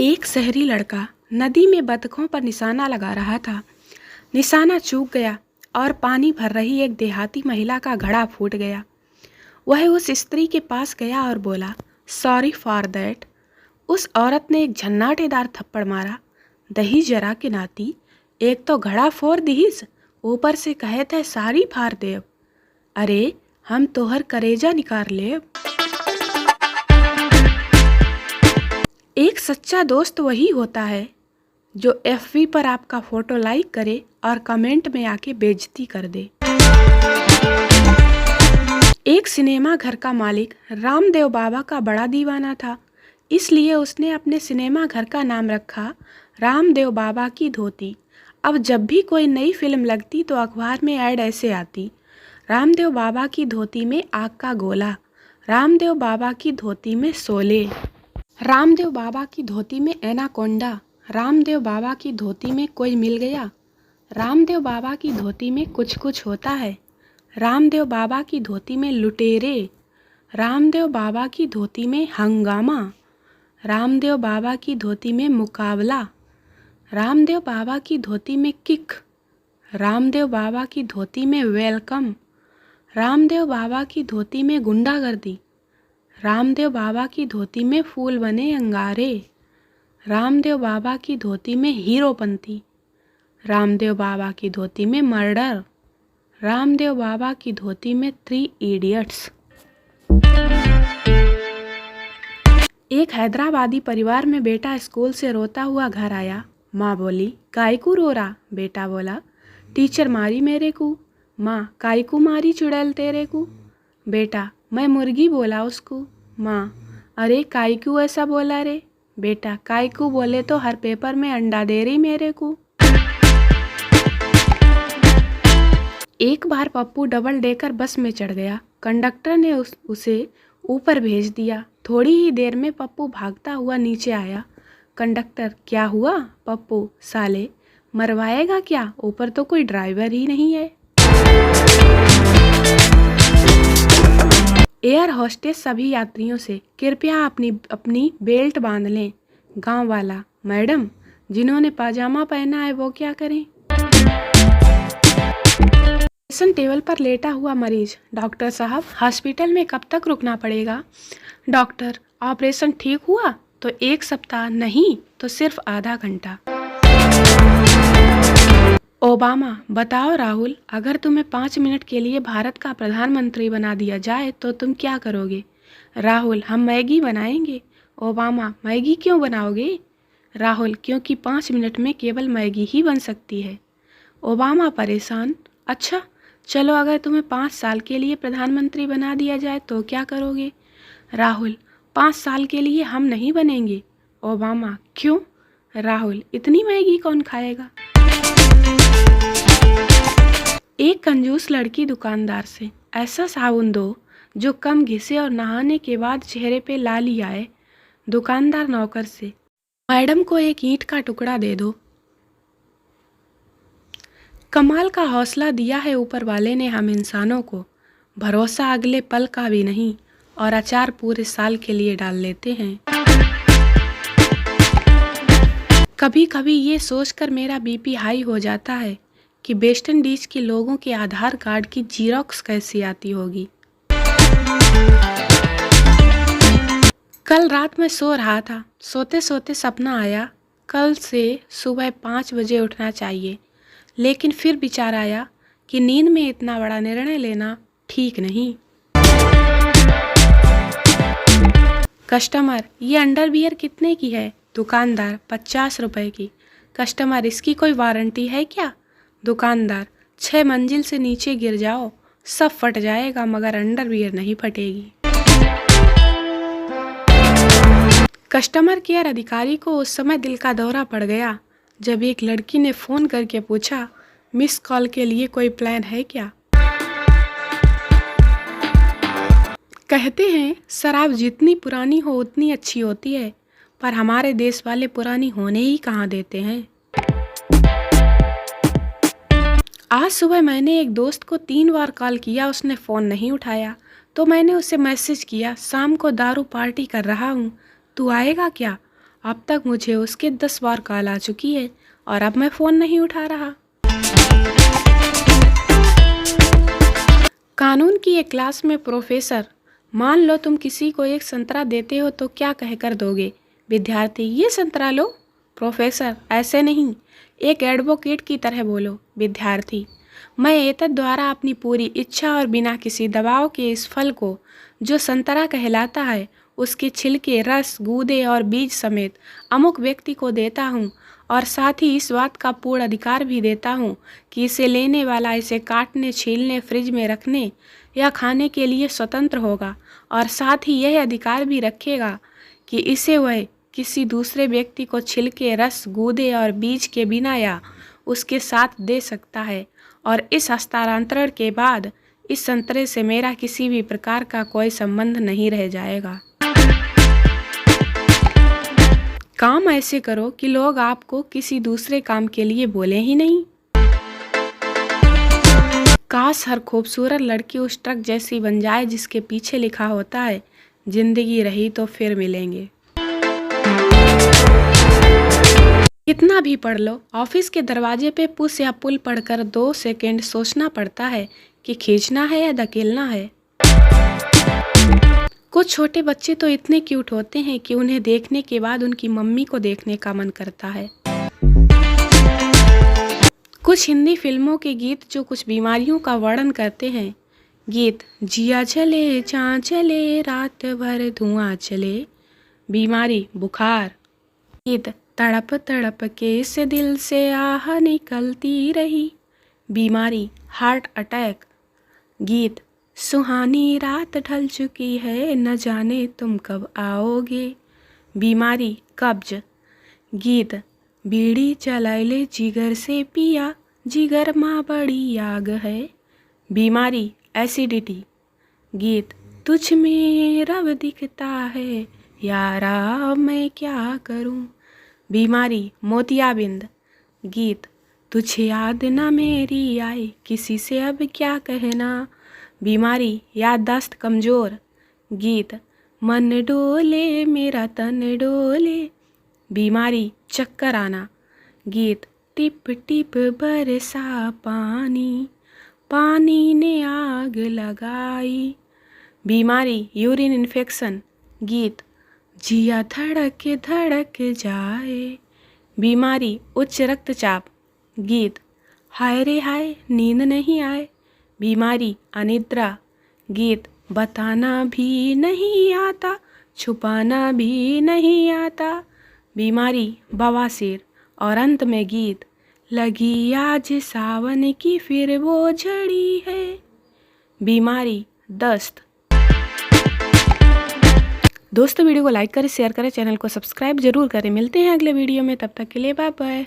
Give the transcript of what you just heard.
एक शहरी लड़का नदी में बतखों पर निशाना लगा रहा था। निशाना चूक गया और पानी भर रही एक देहाती महिला का घड़ा फूट गया। वह उस स्त्री के पास गया और बोला, सॉरी फॉर दैट। उस औरत ने एक झन्नाटेदार थप्पड़ मारा। दही जरा के नाती, एक तो घड़ा फोड़ दीस, ऊपर से कहे थे सारी फार देव। अरे हम तोहर करेजा निकाल लेब। एक सच्चा दोस्त वही होता है जो FB पर आपका फोटो लाइक करे और कमेंट में आके बेइज्जती कर दे। एक सिनेमा घर का मालिक रामदेव बाबा का बड़ा दीवाना था, इसलिए उसने अपने सिनेमा घर का नाम रखा रामदेव बाबा की धोती। अब जब भी कोई नई फिल्म लगती तो अखबार में ऐड ऐसे आती, रामदेव बाबा की धोती में आग का गोला, रामदेव बाबा की धोती में शोले, रामदेव बाबा की धोती में एनाकोंडा, रामदेव बाबा की धोती में कोई मिल गया, रामदेव बाबा की धोती में कुछ कुछ होता है, रामदेव बाबा की धोती में लुटेरे, रामदेव बाबा की धोती में हंगामा, रामदेव बाबा की धोती में मुकाबला, रामदेव बाबा की धोती में किक, रामदेव बाबा की धोती में वेलकम, रामदेव बाबा की धोती में गुंडागर्दी, रामदेव बाबा की धोती में फूल बने अंगारे, रामदेव बाबा की धोती में हीरोपंती, रामदेव बाबा की धोती में मर्डर, रामदेव बाबा की धोती में 3 इडियट्स। एक हैदराबादी परिवार में बेटा स्कूल से रोता हुआ घर आया। माँ बोली, कायकू रो रहा? बेटा बोला, टीचर मारी मेरे को। माँ, कायकू मारी चुड़ैल तेरे को? बेटा, मैं मुर्गी बोला उसको। माँ, अरे कायकू ऐसा बोला रे? बेटा, कायकू बोले तो हर पेपर में अंडा दे रही मेरे को। एक बार पप्पू डबल डेकर बस में चढ़ गया। कंडक्टर ने उसे ऊपर भेज दिया। थोड़ी ही देर में पप्पू भागता हुआ नीचे आया। कंडक्टर, क्या हुआ? पप्पू, साले मरवाएगा क्या? ऊपर तो कोई ड्राइवर ही नहीं है। एयर होस्टेस सभी यात्रियों से, कृपया अपनी बेल्ट बांध लें। गांव वाला, मैडम, जिन्होंने पाजामा पहना है वो क्या करें? ऑपरेशन टेबल पर लेटा हुआ मरीज, डॉक्टर साहब हॉस्पिटल में कब तक रुकना पड़ेगा? डॉक्टर, ऑपरेशन ठीक हुआ तो 1 सप्ताह, नहीं तो सिर्फ आधा घंटा। ओबामा, बताओ राहुल, अगर तुम्हें 5 मिनट के लिए भारत का प्रधानमंत्री बना दिया जाए तो तुम क्या करोगे? राहुल, हम मैगी बनाएंगे। ओबामा, मैगी क्यों बनाओगे? राहुल, क्योंकि 5 मिनट में केवल मैगी ही बन सकती है। ओबामा परेशान, अच्छा चलो, अगर तुम्हें 5 साल के लिए प्रधानमंत्री बना दिया जाए तो क्या करोगे? राहुल, 5 साल के लिए हम नहीं बनेंगे। ओबामा, क्यों? राहुल, इतनी मैगी कौन खाएगा? एक कंजूस लड़की दुकानदार से, ऐसा साबुन दो जो कम घिसे और नहाने के बाद चेहरे पे लाली आए। दुकानदार नौकर से, मैडम को एक ईंट का टुकड़ा दे दो। कमाल का हौसला दिया है ऊपर वाले ने हम इंसानों को। भरोसा अगले पल का भी नहीं और अचार पूरे साल के लिए डाल लेते हैं। कभी कभी ये सोचकर मेरा BP हाई हो जाता है कि वेस्ट इंडीज के लोगों के आधार कार्ड की जीरोक्स कैसी आती होगी। कल रात में सो रहा था, सोते सोते सपना आया कल से सुबह 5 बजे उठना चाहिए, लेकिन फिर विचार आया कि नींद में इतना बड़ा निर्णय लेना ठीक नहीं। कस्टमर, ये अंडरवियर कितने की है? दुकानदार, 50 रुपए की। कस्टमर, इसकी कोई वारंटी है क्या? दुकानदार, 6 मंजिल से नीचे गिर जाओ सब फट जाएगा मगर अंडरवियर नहीं फटेगी। कस्टमर केयर अधिकारी को उस समय दिल का दौरा पड़ गया जब एक लड़की ने फ़ोन करके पूछा, मिस कॉल के लिए कोई प्लान है क्या? कहते हैं शराब जितनी पुरानी हो उतनी अच्छी होती है, पर हमारे देश वाले पुरानी होने ही कहाँ देते हैं। आज सुबह मैंने एक दोस्त को 3 बार कॉल किया, उसने फ़ोन नहीं उठाया, तो मैंने उसे मैसेज किया, शाम को दारू पार्टी कर रहा हूँ, तू आएगा क्या? अब तक मुझे उसके 10 बार कॉल आ चुकी है और अब मैं फ़ोन नहीं उठा रहा। कानून की एक क्लास में प्रोफेसर, मान लो तुम किसी को एक संतरा देते हो तो क्या कहकर दोगे? विद्यार्थी, ये संतरा लो। प्रोफेसर, ऐसे नहीं, एक एडवोकेट की तरह बोलो। विद्यार्थी, मैं एतद द्वारा अपनी पूरी इच्छा और बिना किसी दबाव के इस फल को, जो संतरा कहलाता है, उसके छिलके, रस, गूदे और बीज समेत अमुक व्यक्ति को देता हूँ और साथ ही इस बात का पूर्ण अधिकार भी देता हूँ कि इसे लेने वाला इसे काटने, छीलने, फ्रिज में रखने या खाने के लिए स्वतंत्र होगा और साथ ही यह अधिकार भी रखेगा कि इसे वह किसी दूसरे व्यक्ति को छिलके, रस, गूदे और बीज के बिना या उसके साथ दे सकता है और इस हस्तांतरण के बाद इस संतरे से मेरा किसी भी प्रकार का कोई संबंध नहीं रह जाएगा। काम ऐसे करो कि लोग आपको किसी दूसरे काम के लिए बोले ही नहीं। काश हर खूबसूरत लड़की उस ट्रक जैसी बन जाए जिसके पीछे लिखा होता है, जिंदगी रही तो फिर मिलेंगे। कितना भी पढ़ लो, ऑफिस के दरवाजे पे पुश या पुल पढ़कर 2 सेकंड सोचना पड़ता है कि खींचना है या धकेलना है। कुछ छोटे बच्चे तो इतने क्यूट होते हैं कि उन्हें देखने के बाद उनकी मम्मी को देखने का मन करता है। कुछ हिंदी फिल्मों के गीत जो कुछ बीमारियों का वर्णन करते हैं। गीत, जिया चले, चाँद चले, रात भर धुआं चले, बीमारी बुखार। गीत, तड़प तड़प के इस दिल से आह निकलती रही, बीमारी हार्ट अटैक। गीत, सुहानी रात ढल चुकी है, न जाने तुम कब आओगे, बीमारी कब्ज। गीत, बीड़ी जलाई ले जिगर से पिया, जिगर माँ बड़ी आग है, बीमारी एसिडिटी। गीत, तुझ में रब दिखता है यारा मैं क्या करूं, बीमारी मोतियाबिंद। गीत, तुझे याद ना मेरी आई, किसी से अब क्या कहना, बीमारी याददाश्त कमज़ोर। गीत, मन डोले मेरा तन डोले, बीमारी चक्कर आना। गीत, टिप टिप बरसा पानी, पानी ने आग लगाई, बीमारी यूरिन इन्फेक्शन। गीत, जिया धड़क धड़क जाए, बीमारी उच्च रक्तचाप। गीत, हाय रे हाय नींद नहीं आए, बीमारी अनिद्रा। गीत, बताना भी नहीं आता, छुपाना भी नहीं आता, बीमारी बवासीर। और अंत में गीत, लगी आज सावन की फिर वो झड़ी है, बीमारी दस्त। दोस्तों वीडियो को लाइक करें, शेयर करें, चैनल को सब्सक्राइब जरूर करें। मिलते हैं अगले वीडियो में, तब तक के लिए बाय बाय।